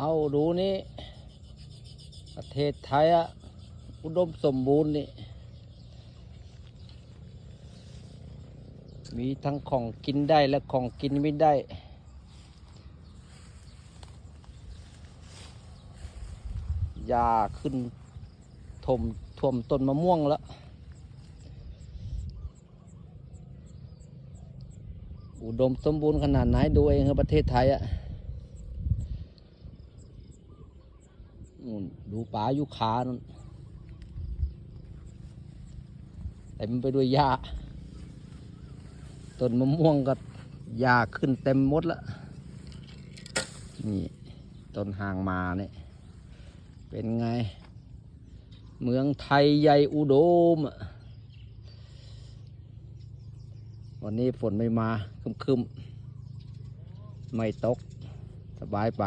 เอาดูนี่ประเทศไทยอะอุดมสมบูรณ์นี่มีทั้งของกินได้และของกินไม่ได้หญ้าขึ้นท่วมต้นมะม่วงแล้วอุดมสมบูรณ์ขนาดไหนดูเองครับประเทศไทยอะดูป่ายุคานั่นเต็มไปด้วยหญ้าต้นมะม่วงก็หญ้าขึ้นเต็มหมดแล้วนี่ต้นหางมาเนี่ยเป็นไงเมืองไทยใหญ่อุดมวันนี้ฝนไม่มาครึมๆไม่ตกสบายไป